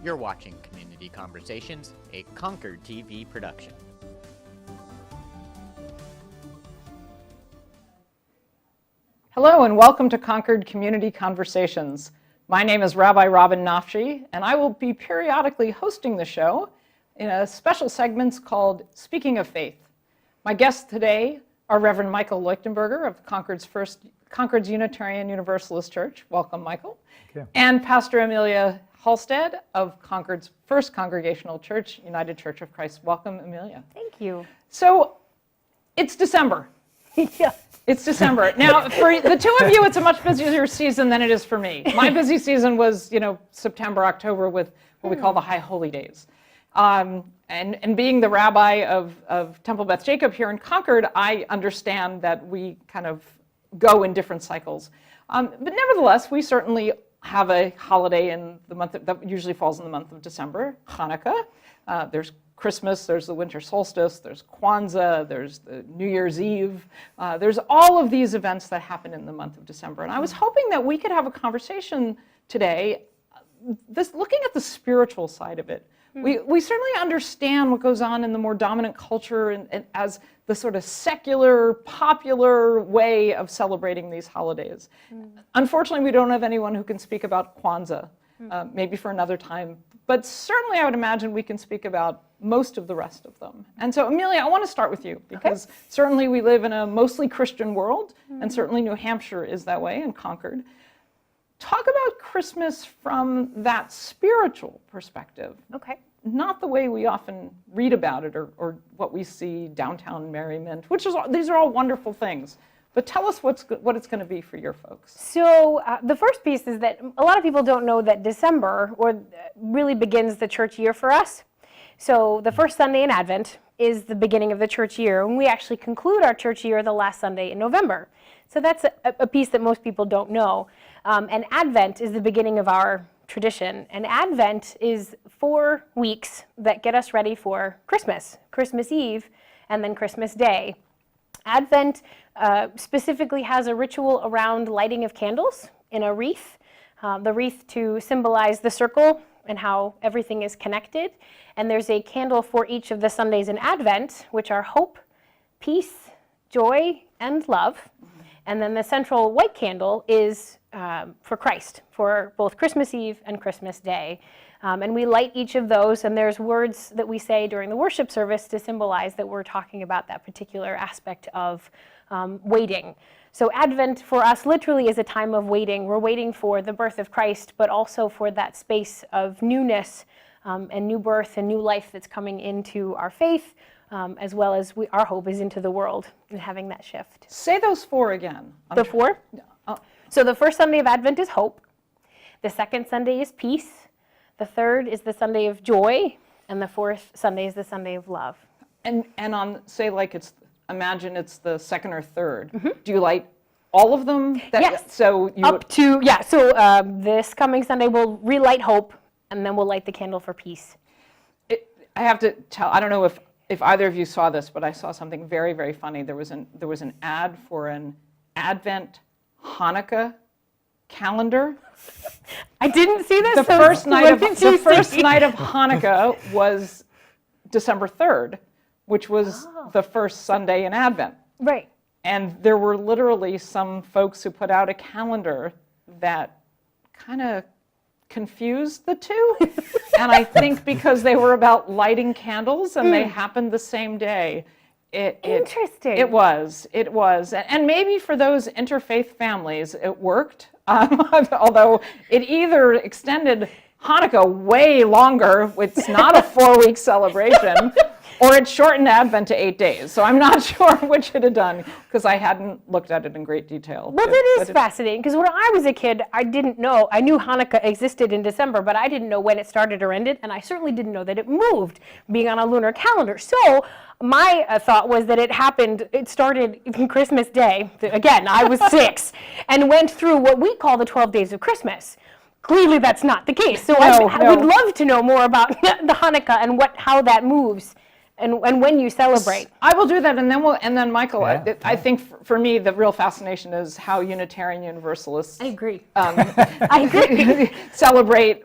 You're watching Community Conversations, a ConcordTV production. Hello and welcome to Concord Community Conversations. My name is Rabbi Robin Nafshi, and I will be periodically hosting the show in a special segment called Speaking of Faith. My guests today are Reverend Michael Leuchtenberger of Concord's Unitarian Universalist Church. Welcome, Michael. Thank you. And Pastor Amelia Halstead of Concord's First Congregational Church, United Church of Christ. Welcome, Amelia. Thank you. So, it's December. Yeah. It's December. Now, for the two of you, it's a much busier season than it is for me. My busy season was, September, October with what we call the High Holy Days. And being the rabbi of Temple Beth Jacob here in Concord, I understand that we kind of go in different cycles. But nevertheless, we certainly have a holiday in the month that usually falls in the month of December, Hanukkah. There's Christmas, there's the winter solstice, there's Kwanzaa, there's the New Year's Eve. There's all of these events that happen in the month of December. And I was hoping that we could have a conversation today, looking at the spiritual side of it. We certainly understand what goes on in the more dominant culture and as the sort of secular, popular way of celebrating these holidays. Unfortunately, we don't have anyone who can speak about Kwanzaa, maybe for another time. But certainly I would imagine we can speak about most of the rest of them. And so, Amelia, I want to start with you, because certainly we live in a mostly Christian world, and certainly New Hampshire is that way, and Concord. Talk about Christmas from that spiritual perspective. Okay. Not the way we often read about it or what we see downtown merriment, these are all wonderful things. But tell us what it's going to be for your folks. So the first piece is that a lot of people don't know that December really begins the church year for us. So the first Sunday in Advent is the beginning of the church year, and we actually conclude our church year the last Sunday in November. So that's a piece that most people don't know. And Advent is the beginning of our tradition. And Advent is 4 weeks that get us ready for Christmas, Christmas Eve, and then Christmas Day. Advent specifically has a ritual around lighting of candles in a wreath, the wreath to symbolize the circle and how everything is connected. And there's a candle for each of the Sundays in Advent, which are hope, peace, joy, and love. And then the central white candle is for Christ, for both Christmas Eve and Christmas Day. And we light each of those, and there's words that we say during the worship service to symbolize that we're talking about that particular aspect of waiting. So Advent for us literally is a time of waiting. We're waiting for the birth of Christ, but also for that space of newness and new birth and new life that's coming into our faith, as well as our hope is into the world and having that shift. Say those 4 again. The 4? So the first Sunday of Advent is hope. The second Sunday is peace. The third is the Sunday of joy. And the fourth Sunday is the Sunday of love. And on, say, imagine it's the second or third. Do you light all of them? Yes. So this coming Sunday we'll relight hope, and then we'll light the candle for peace. I have to tell, I don't know if either of you saw this, but I saw something very, very funny. There was an ad for an Advent Hanukkah calendar. I didn't see this. The first night of Hanukkah was December 3rd, which was the first Sunday in Advent. Right. And there were literally some folks who put out a calendar that kind of confused the two. And I think because they were about lighting candles and they happened the same day. Interesting. It was. And maybe for those interfaith families, it worked. Although it either extended Hanukkah way longer, it's not a 4-week celebration, or it shortened Advent to 8 days. So I'm not sure which it had done, because I hadn't looked at it in great detail. Well, that is fascinating, because when I was a kid, I didn't know. I knew Hanukkah existed in December, but I didn't know when it started or ended, and I certainly didn't know that it moved, being on a lunar calendar. So my thought was that it started on Christmas Day. Again, I was 6, and went through what we call the 12 days of Christmas. Clearly, that's not the case. So I would love to know more about the Hanukkah and how that moves and when you celebrate. I will do that, and then Michael, Yeah. I think for me, the real fascination is how Unitarian Universalists I agree. I agree. Celebrate.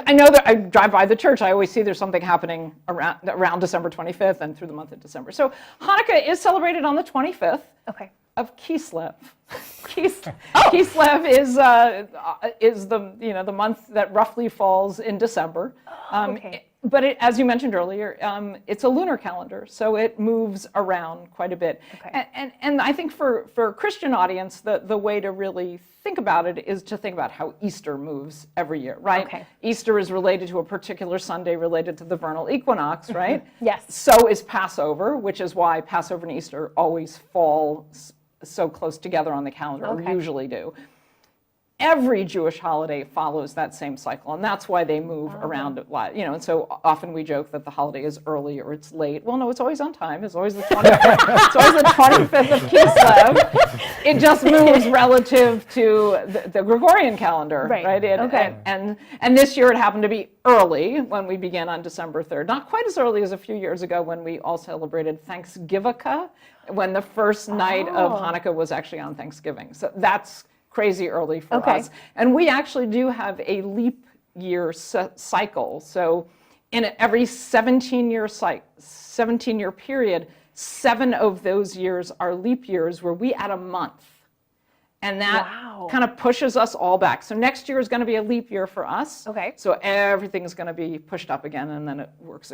I know that I drive by the church. I always see there's something happening around December 25th and through the month of December. So Hanukkah is celebrated on the 25th Okay. of Kislev. Kislev is the month that roughly falls in December. Okay. But as you mentioned earlier, it's a lunar calendar, so it moves around quite a bit. Okay. And I think for a Christian audience, the way to really think about it is to think about how Easter moves every year, right? Okay. Easter is related to a particular Sunday related to the vernal equinox, right? Yes. So is Passover, which is why Passover and Easter always fall so close together on the calendar, Okay. or usually do. Every Jewish holiday follows that same cycle, and that's why they move around a lot. And so often we joke that the holiday is early or it's late. Well, no, it's always on time. It's always the 25th. It's always the 25th of Kislev. It just moves relative to the Gregorian calendar, Right. Okay. And this year it happened to be early when we began on December 3rd. Not quite as early as a few years ago when we all celebrated Thanksgiving, when the first night of Hanukkah was actually on Thanksgiving. So that's crazy early for us. And we actually do have a leap year cycle. So in every 17-year period, 7 of those years are leap years where we add a month. And that kind of pushes us all back. So next year is going to be a leap year for us. Okay. So everything's going to be pushed up again, and then it works.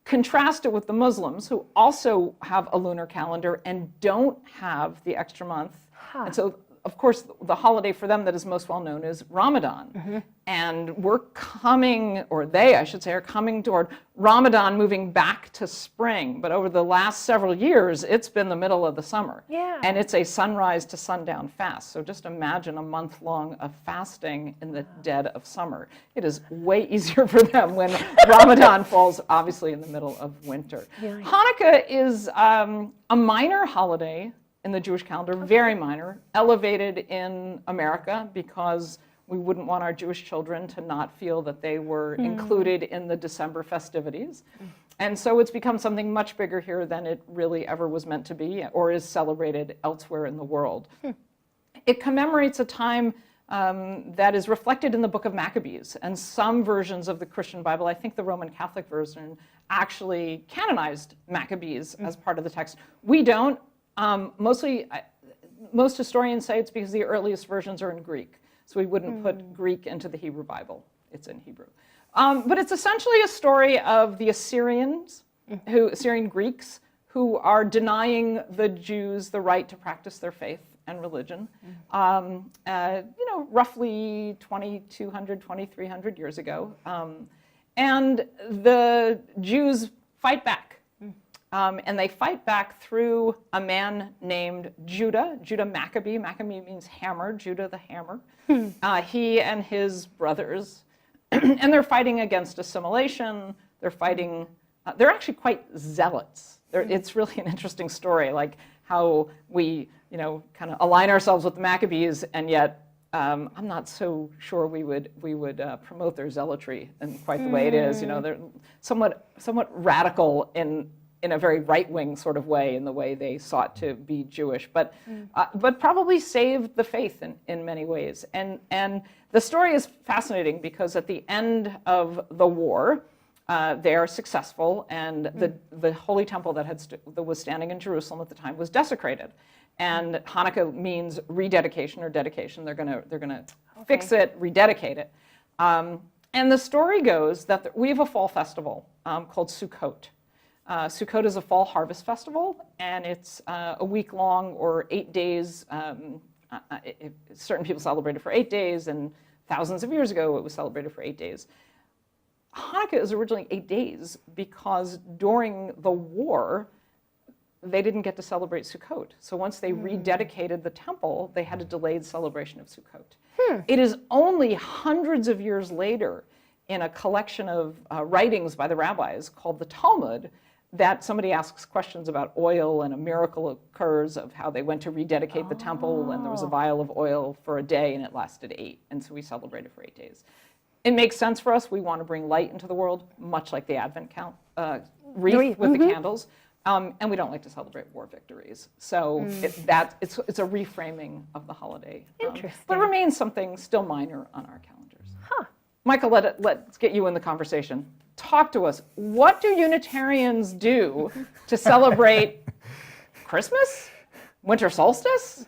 Contrast it with the Muslims, who also have a lunar calendar and don't have the extra month. And so, of course, the holiday for them that is most well known is Ramadan. And we're coming, or they, I should say, are coming toward Ramadan moving back to spring. But over the last several years, it's been the middle of the summer. Yeah. And it's a sunrise to sundown fast. So just imagine a month long of fasting in the dead of summer. It is way easier for them when Ramadan falls, obviously, in the middle of winter. Yeah. Hanukkah is a minor holiday in the Jewish calendar, very minor, elevated in America because we wouldn't want our Jewish children to not feel that they were included in the December festivities. And so it's become something much bigger here than it really ever was meant to be or is celebrated elsewhere in the world. It commemorates a time that is reflected in the book of Maccabees, and some versions of the Christian Bible, I think the Roman Catholic version, actually canonized Maccabees as part of the text. We don't. Most historians say it's because the earliest versions are in Greek, so we wouldn't put Greek into the Hebrew Bible. It's in Hebrew. But it's essentially a story of the Assyrian Greeks, who are denying the Jews the right to practice their faith and religion, roughly 2,200, 2,300 years ago. And the Jews fight back. And they fight back through a man named Judah Maccabee. Maccabee means hammer, Judah the hammer. He and his brothers, and they're fighting against assimilation. They're fighting, they're actually quite zealots. It's really an interesting story, like how we, kind of align ourselves with the Maccabees, and yet I'm not so sure we would promote their zealotry in quite the way it is. They're somewhat radical in a very right-wing sort of way in the way they sought to be Jewish, but probably saved the faith in many ways. And the story is fascinating because at the end of the war, they are successful, and the Holy Temple that was standing in Jerusalem at the time was desecrated. And Hanukkah means rededication or dedication. They're gonna fix it, rededicate it. And the story goes that we have a fall festival called Sukkot. Sukkot is a fall harvest festival, and it's a week long or 8 days. Certain people celebrate it for 8 days, and thousands of years ago it was celebrated for 8 days. Hanukkah is originally 8 days because during the war, they didn't get to celebrate Sukkot. So once they rededicated the temple, they had a delayed celebration of Sukkot. It is only hundreds of years later in a collection of writings by the rabbis called the Talmud that somebody asks questions about oil, and a miracle occurs of how they went to rededicate the temple, and there was a vial of oil for a day and it lasted 8, and so we celebrated for 8 days. It makes sense for us. We want to bring light into the world, much like the Advent wreath with the candles. And we don't like to celebrate war victories. So it's a reframing of the holiday. Interesting. But remains something still minor on our calendars. Michael, let's get you in the conversation. Talk to us. What do Unitarians do to celebrate Christmas? Winter solstice?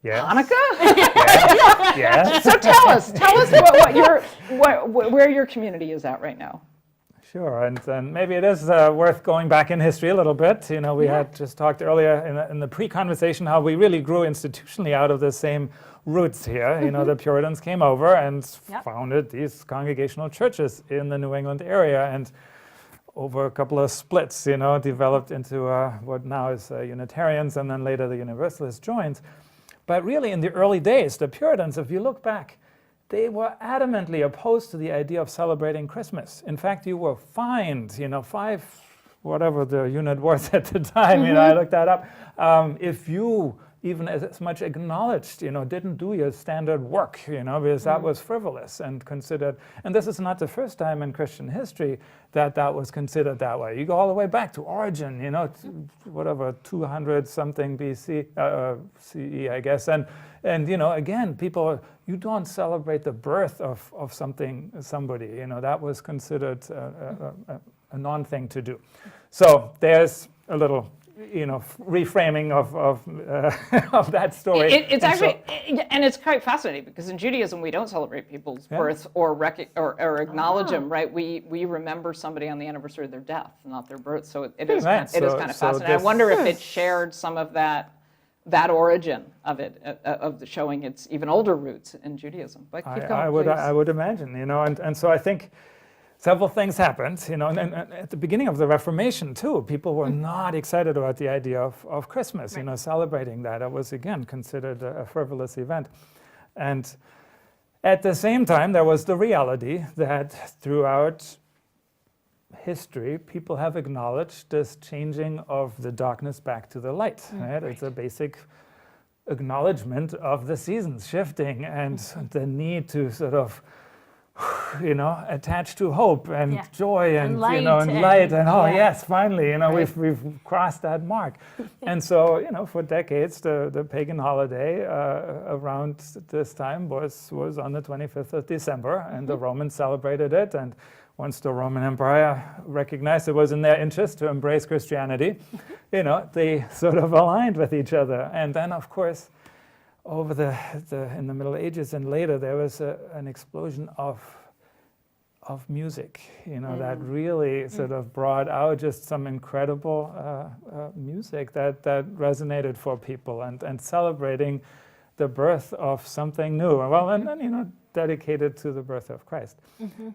Yes. Hanukkah? Yes. So tell us where your community is at right now. Sure, and maybe it is worth going back in history a little bit. You know, we had just talked earlier in the pre-conversation how we really grew institutionally out of the same roots here. You know, the Puritans came over and founded these congregational churches in the New England area, and over a couple of splits, you know, developed into what now is Unitarians, and then later the Universalists joined. But really, in the early days, the Puritans, if you look back, they were adamantly opposed to the idea of celebrating Christmas. In fact, you were fined, you know, 5, whatever the unit was at the time, you know, I looked that up, if you even as much acknowledged, you know, didn't do your standard work, you know, because that was frivolous and considered, and this is not the first time in Christian history that that was considered that way. You go all the way back to Origen, you know, whatever, 200 something BC, CE, I guess, and you know, again, people, you don't celebrate the birth of somebody, you know, that was considered a non-thing to do. So there's a little, you know, reframing of that story. It's actually, and it's quite fascinating because in Judaism we don't celebrate people's births or acknowledge them, right? We remember somebody on the anniversary of their death, not their birth. So it is kind of fascinating. I wonder if it shared some of that origin of it, of showing its even older roots in Judaism. But keep going, I would imagine, you know, and so I think several things happened, you know, and at the beginning of the Reformation too, people were not excited about the idea of Christmas, you know, celebrating that. It was, again, considered a frivolous event. And at the same time, there was the reality that throughout history, people have acknowledged this changing of the darkness back to the light, right? It's a basic acknowledgement of the seasons shifting and the need to sort of, you know, attached to hope and joy and light, you know, and light and yes, finally, you know, we've crossed that mark. And so, you know, for decades, the pagan holiday around this time was on the 25th of December, and the Romans celebrated it. And once the Roman Empire recognized it was in their interest to embrace Christianity, you know, they sort of aligned with each other. And then, of course, over in the Middle Ages and later, there was an explosion of music, you know, that really sort of brought out just some incredible music that resonated for people and celebrating the birth of something new. Well, and you know, dedicated to the birth of Christ,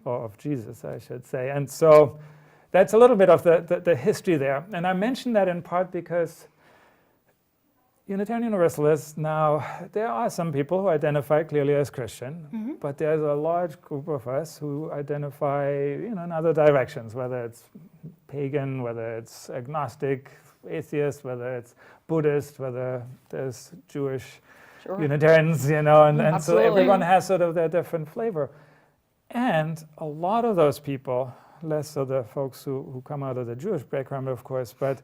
or of Jesus, I should say. And so that's a little bit of the history there. And I mention that in part because Unitarian Universalists, now, there are some people who identify clearly as Christian, but there's a large group of us who identify, you know, in other directions, whether it's pagan, whether it's agnostic, atheist, whether it's Buddhist, whether there's Jewish Unitarians, you know, and so everyone has sort of their different flavor. And a lot of those people, less so the folks who come out of the Jewish background, of course, but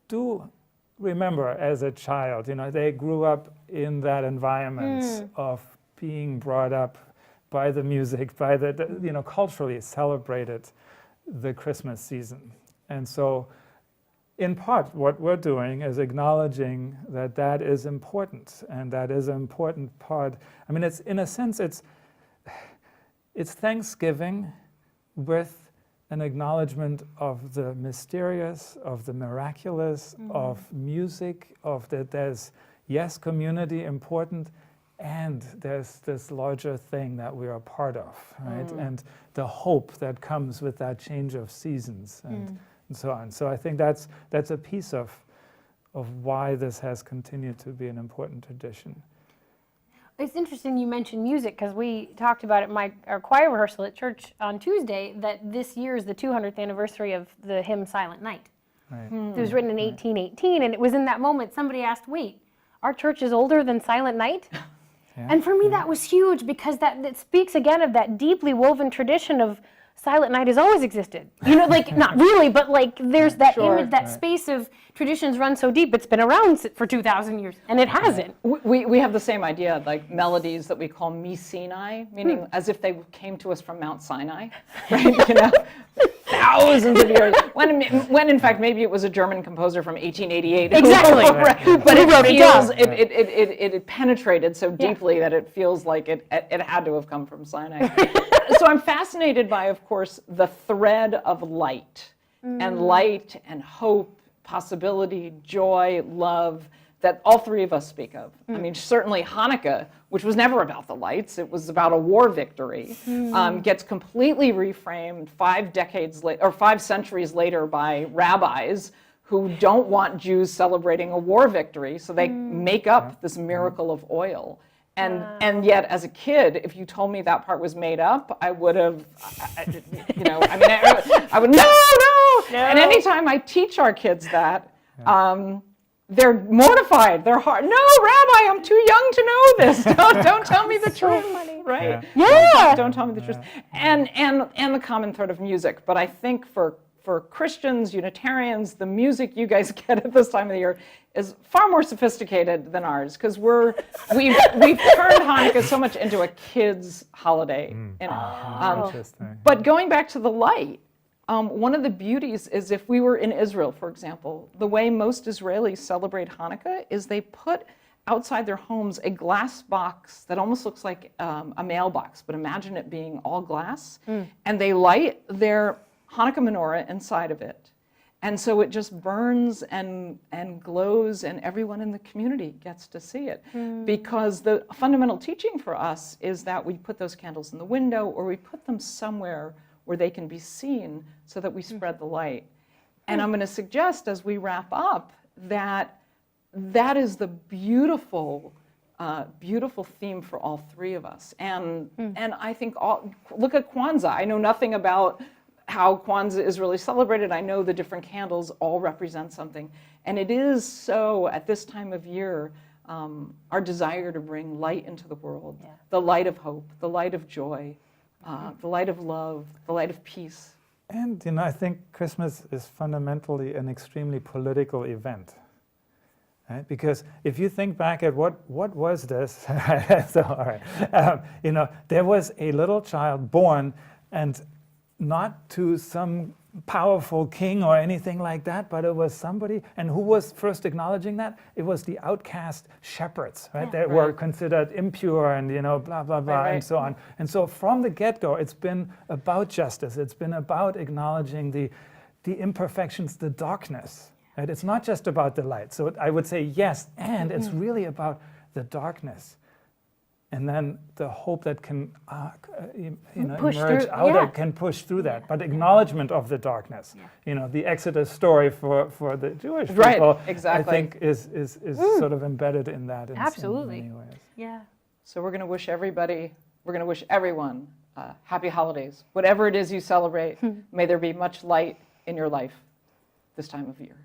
do remember as a child, you know, they grew up in that environment of being brought up by the music, by the, you know, culturally celebrated the Christmas season. And so in part, what we're doing is acknowledging that that is important, and that is an important part. I mean, it's, in a sense, it's Thanksgiving with an acknowledgement of the mysterious, of the miraculous, of music, of that there's, yes, community important, and there's this larger thing that we are part of, right? And the hope that comes with that change of seasons and so on. So I think that's a piece of why this has continued to be an important tradition. It's interesting you mentioned music, because we talked about it at our choir rehearsal at church on Tuesday that this year is the 200th anniversary of the hymn Silent Night. Right. It was written in 1818, and it was in that moment somebody asked, wait, our church is older than Silent Night? And for me that was huge, because that speaks again of that deeply woven tradition of Silent Night has always existed. You know, like, not really, but like there's that Sure. image, that space of traditions run so deep. It's been around for 2,000 years, and it hasn't. We have the same idea, like melodies that we call Sinai, meaning as if they came to us from Mount Sinai, right? You know, thousands of years. When in fact maybe it was a German composer from 1888. Exactly. Right. But it wrote it feels down. it penetrated so deeply that it feels like it had to have come from Sinai. So I'm fascinated by, of course, the thread of light and hope, possibility, joy, love, that all three of us speak of. I mean, certainly Hanukkah, which was never about the lights, it was about a war victory, gets completely reframed 5 centuries later by rabbis who don't want Jews celebrating a war victory, so they make up this miracle of oil. And yet, as a kid, if you told me that part was made up, I would have, I would, no. And anytime I teach our kids that, they're mortified. They're hard. No, Rabbi, I'm too young to know this. Don't tell me the truth. Right? Yeah. Don't tell me the truth. And the common thread of music. But I think for Christians, Unitarians, the music you guys get at this time of the year is far more sophisticated than ours, because we've turned Hanukkah so much into a kid's holiday. Interesting. But going back to the light, one of the beauties is, if we were in Israel, for example, the way most Israelis celebrate Hanukkah is they put outside their homes a glass box that almost looks like a mailbox, but imagine it being all glass, and they light their Hanukkah menorah inside of it. And so it just burns and glows, and everyone in the community gets to see it. Because the fundamental teaching for us is that we put those candles in the window, or we put them somewhere where they can be seen, so that we spread the light. And I'm going to suggest, as we wrap up, that that is the beautiful theme for all three of us. And I think, look at Kwanzaa. I know nothing about how Kwanzaa is really celebrated. I know the different candles all represent something. And it is so, at this time of year, our desire to bring light into the world, the light of hope, the light of joy, the light of love, the light of peace. And, I think Christmas is fundamentally an extremely political event. Right? Because if you think back at what was this, so, all right, there was a little child born, and not to some powerful king or anything like that, but it was somebody, and who was first acknowledging that? It was the outcast shepherds, right? That were considered impure and, blah, blah, blah, and so on. And so from the get-go, it's been about justice. It's been about acknowledging the imperfections, the darkness, right? It's not just about the light. So I would say yes, and it's really about the darkness. And then the hope that can emerge out, can push through that. But acknowledgement of the darkness, the Exodus story for the Jewish people, exactly. I think is sort of embedded in that in many ways. Yeah. So we're going to wish everyone happy holidays. Whatever it is you celebrate, may there be much light in your life this time of year.